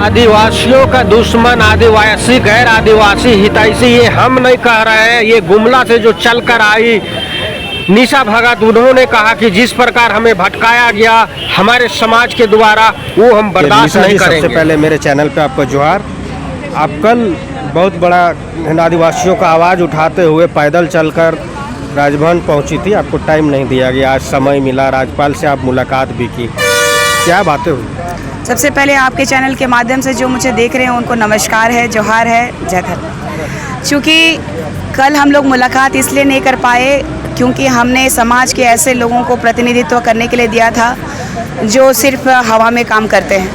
आदिवासियों का दुश्मन आदिवासी गैर आदिवासी हितैषी ये हम नहीं कह रहे हैं। ये गुमला से जो चल कर आई निशा भगत, उन्होंने कहा कि जिस प्रकार हमें भटकाया गया हमारे समाज के द्वारा वो हम बर्दाश्त नहीं करेंगे। सबसे पहले मेरे चैनल पे आपको जोहार। आप कल बहुत बड़ा आदिवासियों का आवाज़ उठाते हुए पैदल चलकर राजभवन पहुंची थी, आपको टाइम नहीं दिया गया, आज समय मिला, राज्यपाल से आप मुलाकात भी की, क्या बातें हुई? सबसे पहले आपके चैनल के माध्यम से जो मुझे देख रहे हैं उनको नमस्कार है, जोहार है, जय धर्म। चूँकि कल हम लोग मुलाकात इसलिए नहीं कर पाए क्योंकि हमने समाज के ऐसे लोगों को प्रतिनिधित्व करने के लिए दिया था जो सिर्फ हवा में काम करते हैं,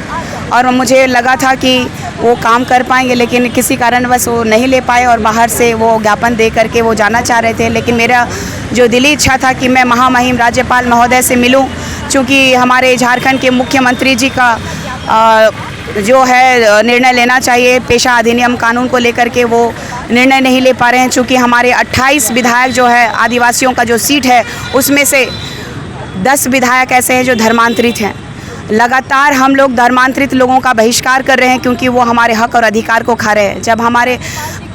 और मुझे लगा था कि वो काम कर पाएंगे, लेकिन किसी कारणवश वो नहीं ले पाए और बाहर से वो ज्ञापन दे करके वो जाना चाह रहे थे। लेकिन मेरा जो दिली इच्छा था कि मैं महामहिम राज्यपाल महोदय से मिलूं, क्योंकि हमारे झारखंड के मुख्यमंत्री जी का जो है निर्णय लेना चाहिए पेशा अधिनियम कानून को लेकर के, वो निर्णय नहीं ले पा रहे हैं। चूँकि हमारे 28 विधायक जो है आदिवासियों का जो सीट है उसमें से 10 विधायक ऐसे हैं जो धर्मांतरित हैं। लगातार हम लोग धर्मांतरित लोगों का बहिष्कार कर रहे हैं क्योंकि वो हमारे हक और अधिकार को खा रहे हैं। जब हमारे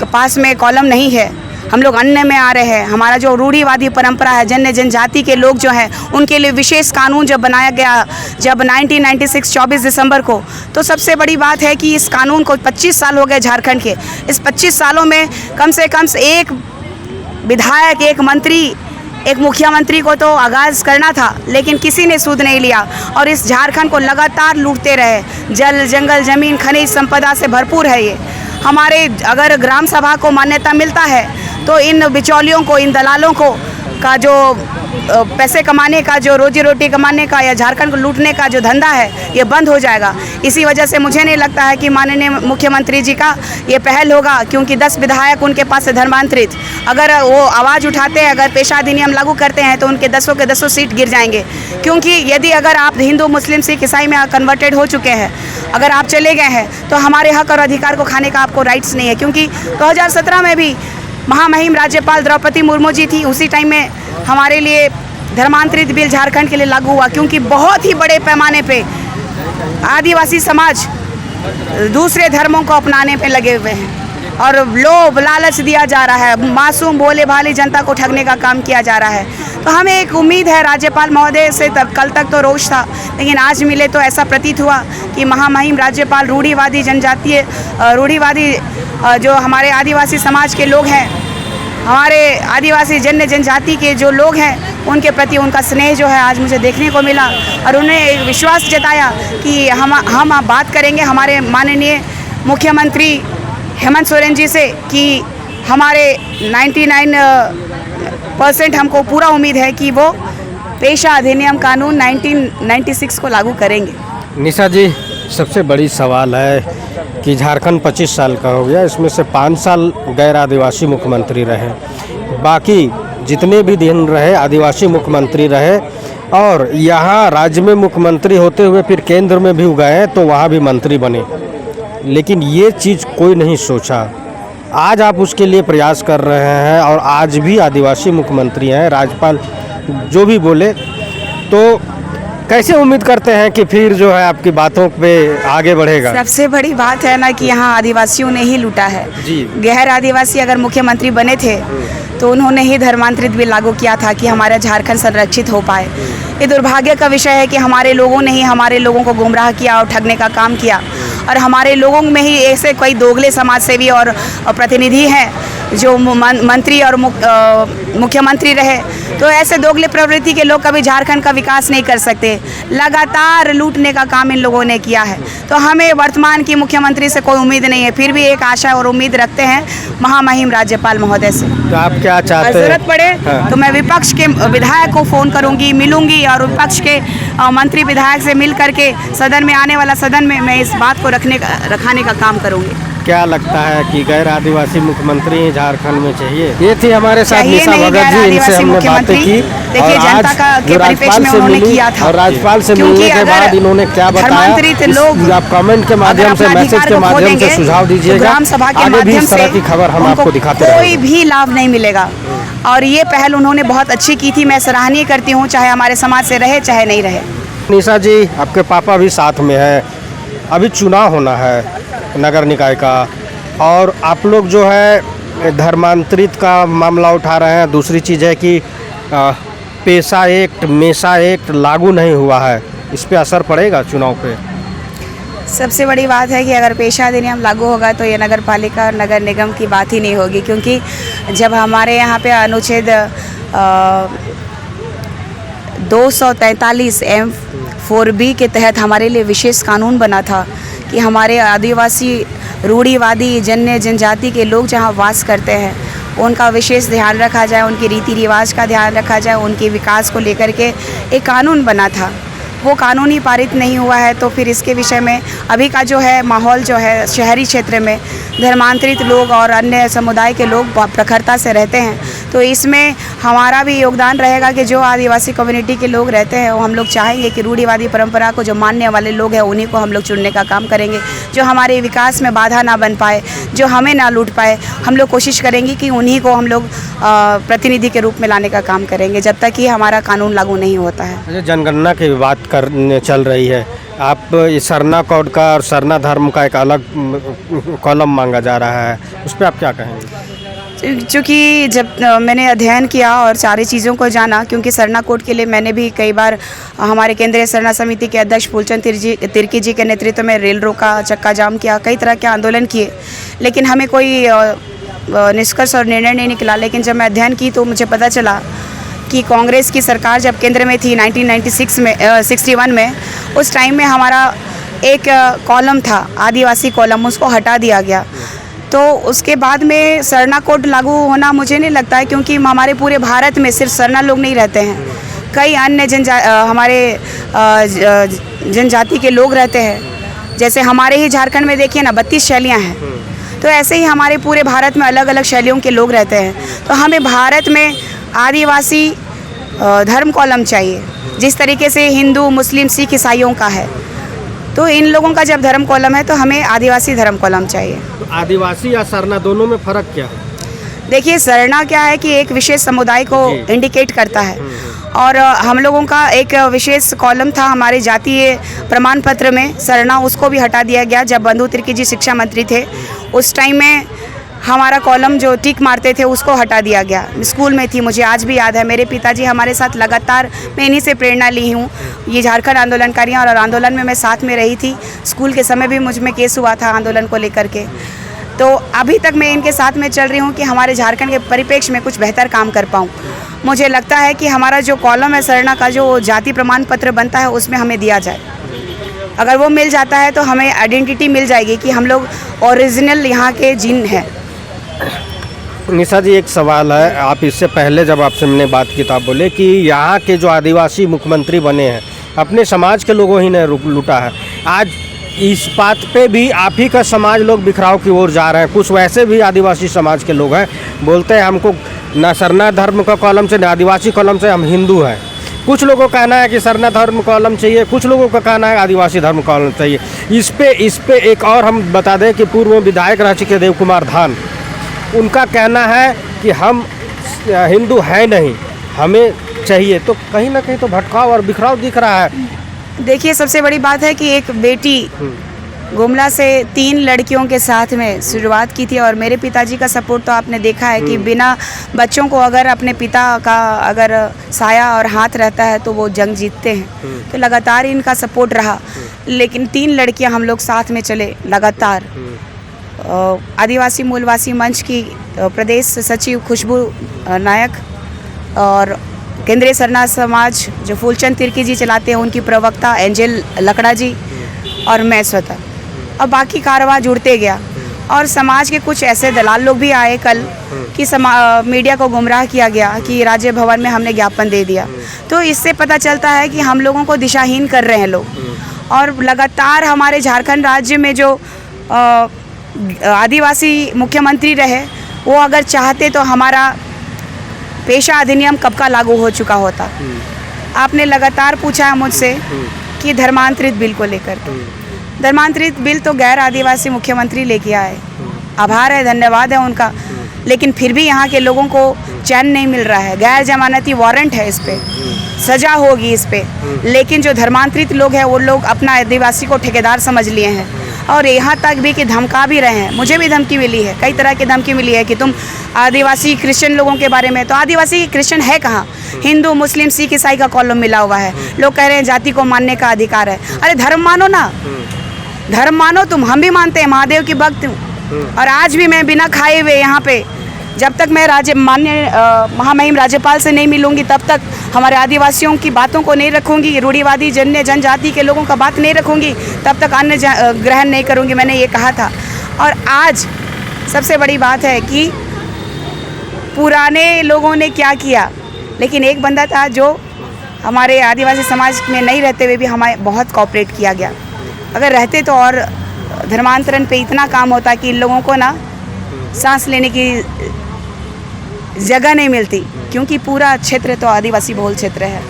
पास में कॉलम नहीं है, हम लोग अन्य में आ रहे हैं। हमारा जो रूढ़िवादी परंपरा है, जनजाति के लोग जो हैं उनके लिए विशेष कानून जब बनाया गया जब 1996 24 दिसंबर को, तो सबसे बड़ी बात है कि इस कानून को 25 साल हो गए झारखंड के। इस 25 सालों में कम से कम एक विधायक, एक मंत्री, एक मुख्यमंत्री को तो आगाज़ करना था, लेकिन किसी ने सूद नहीं लिया और इस झारखंड को लगातार लूटते रहे। जल, जंगल, ज़मीन, खनिज संपदा से भरपूर है ये। हमारे अगर ग्राम सभा को मान्यता मिलता है तो इन बिचौलियों को, इन दलालों को का जो पैसे कमाने का, जो रोजी रोटी कमाने का या झारखंड को लूटने का जो धंधा है ये बंद हो जाएगा। इसी वजह से मुझे नहीं लगता है कि माननीय मुख्यमंत्री जी का ये पहल होगा, क्योंकि 10 विधायक उनके पास से धर्मांतरित, अगर वो आवाज़ उठाते हैं, अगर पेशा अधिनियम लागू करते हैं तो उनके 10 के 10 सीट गिर जाएंगे। क्योंकि यदि अगर आप हिंदू, मुस्लिम, सिख, ईसाई में कन्वर्टेड हो चुके हैं, अगर आप चले गए हैं तो हमारे हक और अधिकार को खाने का आपको राइट्स नहीं है। क्योंकि 2017 में भी महामहिम राज्यपाल द्रौपदी मुर्मू जी थी, उसी टाइम में हमारे लिए धर्मांतरित बिल झारखंड के लिए लागू हुआ, क्योंकि बहुत ही बड़े पैमाने पे आदिवासी समाज दूसरे धर्मों को अपनाने पे लगे हुए हैं और लोभ लालच दिया जा रहा है, मासूम भोले भाली जनता को ठगने का काम किया जा रहा है। तो हमें एक उम्मीद है राज्यपाल महोदय से, कल तक तो रोष था, लेकिन आज मिले तो ऐसा प्रतीत हुआ कि महामहिम राज्यपाल रूढ़िवादी जनजातीय, रूढ़िवादी जो हमारे आदिवासी समाज के लोग हैं, हमारे आदिवासी जनजाति के जो लोग हैं उनके प्रति उनका स्नेह जो है आज मुझे देखने को मिला। और उन्हें एक विश्वास जताया कि हम बात करेंगे हमारे माननीय मुख्यमंत्री हेमंत सोरेन जी से कि हमारे 99% हमको पूरा उम्मीद है कि वो पेशा अधिनियम कानून 1996 को लागू करेंगे। निशा जी, सबसे बड़ी सवाल है कि झारखंड 25 साल का हो गया, इसमें से 5 साल गैर आदिवासी मुख्यमंत्री रहे, बाकी जितने भी दिन रहे आदिवासी मुख्यमंत्री रहे, और यहाँ राज्य में मुख्यमंत्री होते हुए फिर केंद्र में भी उगाए तो वहाँ भी मंत्री बने, लेकिन ये चीज़ कोई नहीं सोचा। आज आप उसके लिए प्रयास कर रहे हैं और आज भी आदिवासी मुख्यमंत्री हैं, राज्यपाल जो भी बोले, तो कैसे उम्मीद करते हैं कि फिर जो है आपकी बातों पे आगे बढ़ेगा? सबसे बड़ी बात है ना कि यहाँ आदिवासियों ने ही लूटा है जी। गैर आदिवासी अगर मुख्यमंत्री बने थे तो उन्होंने ही धर्मांतरित भी लागू किया था कि हमारा झारखंड संरक्षित हो पाए। ये दुर्भाग्य का विषय है कि हमारे लोगों ने ही हमारे लोगों को गुमराह किया और ठगने का काम किया, और हमारे लोगों में ही ऐसे कई दोगले समाजसेवी और प्रतिनिधि हैं जो मंत्री और मुख्यमंत्री रहे। तो ऐसे दोगले प्रवृत्ति के लोग कभी झारखंड का विकास नहीं कर सकते। लगातार लूटने का काम इन लोगों ने किया है। तो हमें वर्तमान की मुख्यमंत्री से कोई उम्मीद नहीं है, फिर भी एक आशा और उम्मीद रखते हैं महामहिम राज्यपाल महोदय से। तो आप क्या चाहते हैं? जरूरत पड़े तो मैं विपक्ष के विधायक को फ़ोन करूंगी, मिलूंगी, और विपक्ष के मंत्री विधायक से मिल करके सदन में, आने वाला सदन में मैं इस बात को रखाने का काम करूंगी। क्या लगता है कि गैर आदिवासी मुख्यमंत्री झारखंड में चाहिए? ये थी हमारे साथ निशा भगत जी, इनसे हमने बातें की और आज जो राज्यपाल से मिली और राज्यपाल से मिलने के बाद इन्होंने क्या बताया, लोग आप कमेंट के माध्यम से, मैसेज के माध्यम से सुझाव दीजिएगा। आगे भी इस तरह की खबर हम आपको दिखाते रहेंगे। कोई भी लाभ नहीं मिलेगा, और ये पहल उन्होंने बहुत अच्छी की थी, मैं सराहनीय करती हूँ, चाहे हमारे समाज से रहे चाहे नहीं रहे। निशा जी, आपके पापा भी साथ में है, अभी चुनाव होना है नगर निकाय का, और आप लोग जो है धर्मांतरित का मामला उठा रहे हैं। दूसरी चीज़ है कि पेशा एक्ट, मेसा एक्ट लागू नहीं हुआ है, इस पे असर पड़ेगा चुनाव पे? सबसे बड़ी बात है कि अगर पेशा अधिनियम लागू होगा तो ये नगर पालिका और नगर निगम की बात ही नहीं होगी, क्योंकि जब हमारे यहाँ पे अनुच्छेद 243 M4B के तहत हमारे लिए विशेष कानून बना था कि हमारे आदिवासी रूढ़िवादी जनजाति के लोग जहाँ वास करते हैं उनका विशेष ध्यान रखा जाए, उनके रीति रिवाज का ध्यान रखा जाए, उनके विकास को लेकर के एक कानून बना था। वो कानून ही पारित नहीं हुआ है, तो फिर इसके विषय में अभी का जो है माहौल जो है शहरी क्षेत्र में धर्मांतरित लोग और अन्य समुदाय के लोग प्रखरता से रहते हैं, तो इसमें हमारा भी योगदान रहेगा कि जो आदिवासी कम्युनिटी के लोग रहते हैं वो हम लोग चाहेंगे कि रूढ़िवादी परंपरा को जो मानने वाले लोग हैं उन्हीं को हम लोग चुनने का काम करेंगे। जो हमारे विकास में बाधा ना बन पाए, जो हमें ना लूट पाए, हम लोग कोशिश करेंगे कि उन्हीं को हम लोग प्रतिनिधि के रूप में लाने का काम करेंगे जब तक कि हमारा कानून लागू नहीं होता है। जनगणना की बात करने चल रही है, आप सरना कोड का और सरना धर्म का एक अलग कॉलम मांगा जा रहा है, उस पर आप क्या कहेंगे? चूँकि जब मैंने अध्ययन किया और सारी चीज़ों को जाना, क्योंकि सरना कोड के लिए मैंने भी कई बार हमारे केंद्रीय सरना समिति के अध्यक्ष फूलचंद तिर्की जी के नेतृत्व में रेल रोका, चक्का जाम किया, कई तरह के आंदोलन किए, लेकिन हमें कोई निष्कर्ष और निर्णय नहीं निकला। लेकिन जब मैं अध्ययन की तो मुझे पता चला कि कांग्रेस की सरकार जब केंद्र में थी 1961 में, उस टाइम में हमारा एक कॉलम था आदिवासी कॉलम, उसको हटा दिया गया। तो उसके बाद में सरना कोड लागू होना मुझे नहीं लगता है, क्योंकि हमारे पूरे भारत में सिर्फ सरना लोग नहीं रहते हैं, कई अन्य हमारे जनजाति के लोग रहते हैं। जैसे हमारे ही झारखंड में देखिए ना 32 शैलियाँ हैं, तो ऐसे ही हमारे पूरे भारत में अलग अलग शैलियों के लोग रहते हैं। तो हमें भारत में आदिवासी धर्म कॉलम चाहिए, जिस तरीके से हिंदू, मुस्लिम, सिख, ईसाइयों का है, तो इन लोगों का जब धर्म कॉलम है तो हमें आदिवासी धर्म कॉलम चाहिए। तो आदिवासी या सरना दोनों में फ़र्क क्या है? देखिए, सरना क्या है कि एक विशेष समुदाय को इंडिकेट करता है, और हम लोगों का एक विशेष कॉलम था हमारे जातीय प्रमाण पत्र में सरना, उसको भी हटा दिया गया। जब बंधु तिर्की जी शिक्षा मंत्री थे उस टाइम में हमारा कॉलम जो टिक मारते थे उसको हटा दिया गया। स्कूल में थी, मुझे आज भी याद है, मेरे पिताजी हमारे साथ लगातार, मैं इन्हीं से प्रेरणा ली हूँ। ये झारखंड आंदोलनकारियाँ और आंदोलन में मैं साथ में रही थी, स्कूल के समय भी मुझ में केस हुआ था आंदोलन को लेकर के। तो अभी तक मैं इनके साथ में चल रही हूँ कि हमारे झारखंड के परिप्रेक्ष्य में कुछ बेहतर काम कर पाऊँ। मुझे लगता है कि हमारा जो कॉलम है सरना का, जो जाति प्रमाण पत्र बनता है, उसमें हमें दिया जाए। अगर वो मिल जाता है तो हमें आइडेंटिटी मिल जाएगी कि हम लोग ओरिजिनल यहाँ के जीन हैं। निशा जी, एक सवाल है, आप इससे पहले जब आपसे मैंने बात की तो आप बोले कि यहाँ के जो आदिवासी मुख्यमंत्री बने हैं अपने समाज के लोगों ही ने लूटा है। आज इस बात पे भी आप ही का समाज लोग बिखराव की ओर जा रहे हैं। कुछ वैसे भी आदिवासी समाज के लोग हैं, बोलते हैं हमको न सरना धर्म का कॉलम से न आदिवासी कॉलम से, हम हिंदू हैं। कुछ लोगों का कहना है कि सरना धर्म कॉलम चाहिए, कुछ लोगों का कहना है आदिवासी धर्म कॉलम चाहिए। इस पे एक और हम बता दें कि पूर्व विधायक रह चुके देव कुमार धान, उनका कहना है कि हम हिंदू हैं नहीं, हमें चाहिए। तो कहीं ना कहीं तो भटकाव और बिखराव दिख रहा है। देखिए, सबसे बड़ी बात है कि एक बेटी गुमला से 3 लड़कियों के साथ में शुरुआत की थी, और मेरे पिताजी का सपोर्ट तो आपने देखा है कि बिना बच्चों को अगर अपने पिता का अगर साया और हाथ रहता है तो वो जंग जीतते हैं। तो लगातार इनका सपोर्ट रहा, लेकिन 3 लड़कियां हम लोग साथ में चले लगातार। आदिवासी मूलवासी मंच की प्रदेश सचिव खुशबू नायक और केंद्रीय सरना समाज जो फूलचंद तिर्की जी चलाते हैं उनकी प्रवक्ता एंजल लकड़ा जी और मैं स्वतः, और बाकी कारवां जुड़ते गया। और समाज के कुछ ऐसे दलाल लोग भी आए कल कि मीडिया को गुमराह किया गया कि राज्य भवन में हमने ज्ञापन दे दिया। तो इससे पता चलता है कि हम लोगों को दिशाहीन कर रहे हैं लोग। और लगातार हमारे झारखंड राज्य में जो आदिवासी मुख्यमंत्री रहे, वो अगर चाहते तो हमारा पेशा अधिनियम कब का लागू हो चुका होता। आपने लगातार पूछा है मुझसे कि धर्मांतरित बिल को लेकर के, धर्मांतरित बिल तो गैर आदिवासी मुख्यमंत्री लेके आए, आभार है, धन्यवाद है उनका। लेकिन फिर भी यहाँ के लोगों को चैन नहीं मिल रहा है, गैर जमानती वारंट है इस पे, सजा होगी इस पे। लेकिन जो धर्मांतरित लोग हैं वो लोग अपना आदिवासी को ठेकेदार समझ लिए हैं और यहाँ तक भी कि धमका भी रहे हैं। मुझे भी धमकी मिली है, कई तरह की धमकी मिली है कि तुम आदिवासी क्रिश्चियन लोगों के बारे में, तो आदिवासी क्रिश्चियन है कहाँ? हिंदू मुस्लिम सिख ईसाई का कॉलम मिला हुआ है। लोग कह रहे हैं जाति को मानने का अधिकार है। अरे धर्म मानो ना, धर्म मानो तुम, हम भी मानते हैं, महादेव की भक्त हूँ। और आज भी मैं बिना खाए हुए यहाँ पे, जब तक मैं माननीय महामहिम राज्यपाल से नहीं मिलूंगी तब तक हमारे आदिवासियों की बातों को नहीं रखूंगी, रूढ़िवादी जनजाति के लोगों का बात नहीं रखूंगी, तब तक अन्न ग्रहण नहीं करूंगी, मैंने ये कहा था। और आज सबसे बड़ी बात है कि पुराने लोगों ने क्या किया, लेकिन एक बंदा था जो हमारे आदिवासी समाज में नहीं रहते हुए भी हमारे बहुत कोऑपरेट किया गया। अगर रहते तो और धर्मांतरण पे इतना काम होता कि इन लोगों को ना सांस लेने की जगह नहीं मिलती, क्योंकि पूरा क्षेत्र तो आदिवासी बहुल क्षेत्र है।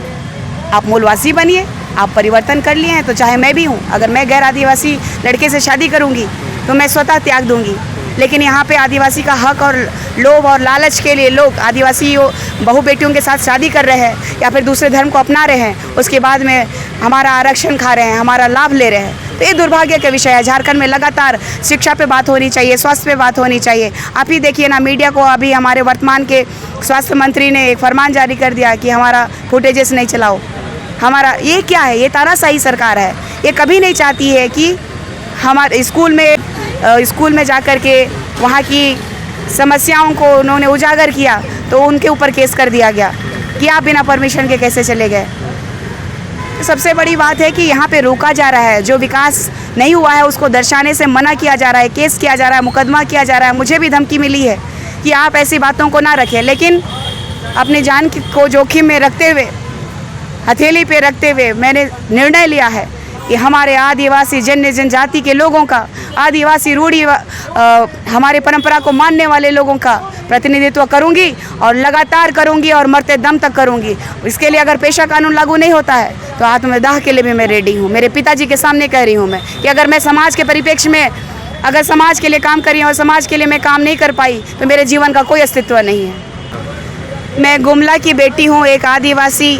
आप मूलवासी बनिए, आप परिवर्तन कर लिए हैं, तो चाहे मैं भी हूँ, अगर मैं गैर आदिवासी लड़के से शादी करूँगी तो मैं स्वतः त्याग दूँगी। लेकिन यहाँ पे आदिवासी का हक और लोभ और लालच के लिए लोग आदिवासी बहू बेटियों के साथ शादी कर रहे हैं या फिर दूसरे धर्म को अपना रहे हैं, उसके बाद में हमारा आरक्षण खा रहे हैं, हमारा लाभ ले रहे हैं। तो ये दुर्भाग्य का विषय है। झारखंड में लगातार शिक्षा पे बात होनी चाहिए, स्वास्थ्य पे बात होनी चाहिए। आप ही देखिए ना, मीडिया को अभी हमारे वर्तमान के स्वास्थ्य मंत्री ने एक फरमान जारी कर दिया कि हमारा फुटेजेस नहीं चलाओ। हमारा ये क्या है? ये तानाशाही सरकार है। ये कभी नहीं चाहती है कि हमारे स्कूल में जाकर के वहाँ की समस्याओं को उन्होंने उजागर किया तो उनके ऊपर केस कर दिया गया कि आप बिना परमिशन के कैसे चले गए। तो सबसे बड़ी बात है कि यहाँ पे रोका जा रहा है, जो विकास नहीं हुआ है उसको दर्शाने से मना किया जा रहा है, केस किया जा रहा है, मुकदमा किया जा रहा है। मुझे भी धमकी मिली है कि आप ऐसी बातों को ना रखें, लेकिन अपनी जान को जोखिम में रखते हुए, हथेली पे रखते हुए मैंने निर्णय लिया है कि हमारे आदिवासी जनजाति के लोगों का, आदिवासी रूढ़ी हमारे परंपरा को मानने वाले लोगों का प्रतिनिधित्व करूंगी और लगातार करूंगी और मरते दम तक करूंगी। इसके लिए अगर पेशा कानून लागू नहीं होता है तो आत्मदाह के लिए भी मैं रेडी हूँ। मेरे पिताजी के सामने कह रही हूँ मैं कि अगर मैं समाज के परिप्रेक्ष्य में, अगर समाज के लिए काम कर रही हूँ और समाज के लिए मैं काम नहीं कर पाई तो मेरे जीवन का कोई अस्तित्व नहीं है। मैं गुमला की बेटी हूँ, एक आदिवासी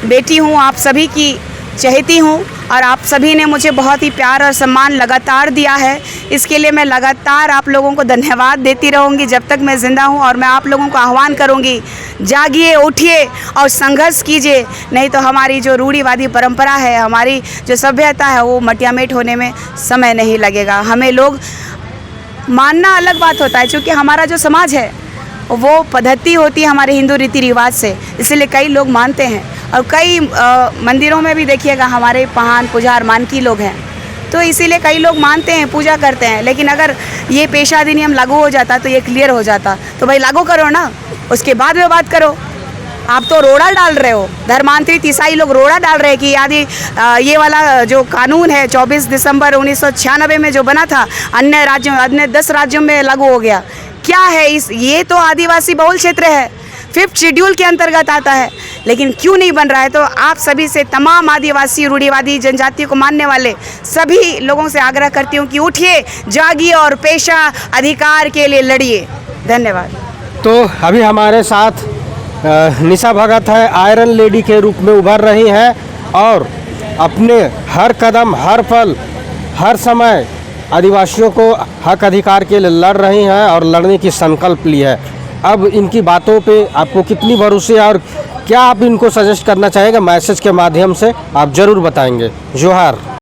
बेटी हूँ, आप सभी की चहेती हूँ और आप सभी ने मुझे बहुत ही प्यार और सम्मान लगातार दिया है। इसके लिए मैं लगातार आप लोगों को धन्यवाद देती रहूँगी जब तक मैं ज़िंदा हूँ। और मैं आप लोगों को आह्वान करूँगी, जागिए, उठिए और संघर्ष कीजिए, नहीं तो हमारी जो रूढ़िवादी परंपरा है, हमारी जो सभ्यता है, वो मटियामेट होने में समय नहीं लगेगा। हमें लोग मानना अलग बात होता है, क्योंकि हमारा जो समाज है वो पद्धति होती है हमारे हिंदू रीति रिवाज से, इसलिए कई लोग मानते हैं। और कई मंदिरों में भी देखिएगा हमारे पहान पुजार मानकी लोग हैं, तो इसीलिए कई लोग मानते हैं, पूजा करते हैं। लेकिन अगर ये पेशा अधिनियम लागू हो जाता तो ये क्लियर हो जाता, तो भाई लागू करो ना, उसके बाद में बात करो। आप तो रोड़ा डाल रहे हो, धर्मांतरित ईसाई लोग रोड़ा डाल रहे हैं कि यदि ये वाला जो कानून है 24 दिसंबर 1996 में जो बना था, अन्य 10 राज्यों में लागू हो गया। क्या है ये तो आदिवासी बहुल क्षेत्र है, 5th शेड्यूल के अंतर्गत आता है, लेकिन क्यों नहीं बन रहा है? तो आप सभी से, तमाम आदिवासी रूढ़िवादी जनजाति को मानने वाले सभी लोगों से आग्रह करती हूँ कि उठिए, जागिए और पेशा अधिकार के लिए लड़िए। धन्यवाद। तो अभी हमारे साथ निशा भगत है, आयरन लेडी के रूप में उभर रही हैं और अपने हर कदम, हर पल, हर समय आदिवासियों को हक अधिकार के लिए लड़ रही हैं और लड़ने की संकल्प ली है। अब इनकी बातों पे आपको कितनी भरोसे है और क्या आप इनको सजेस्ट करना चाहेंगे मैसेज के माध्यम से, आप ज़रूर बताएंगे। जोहार।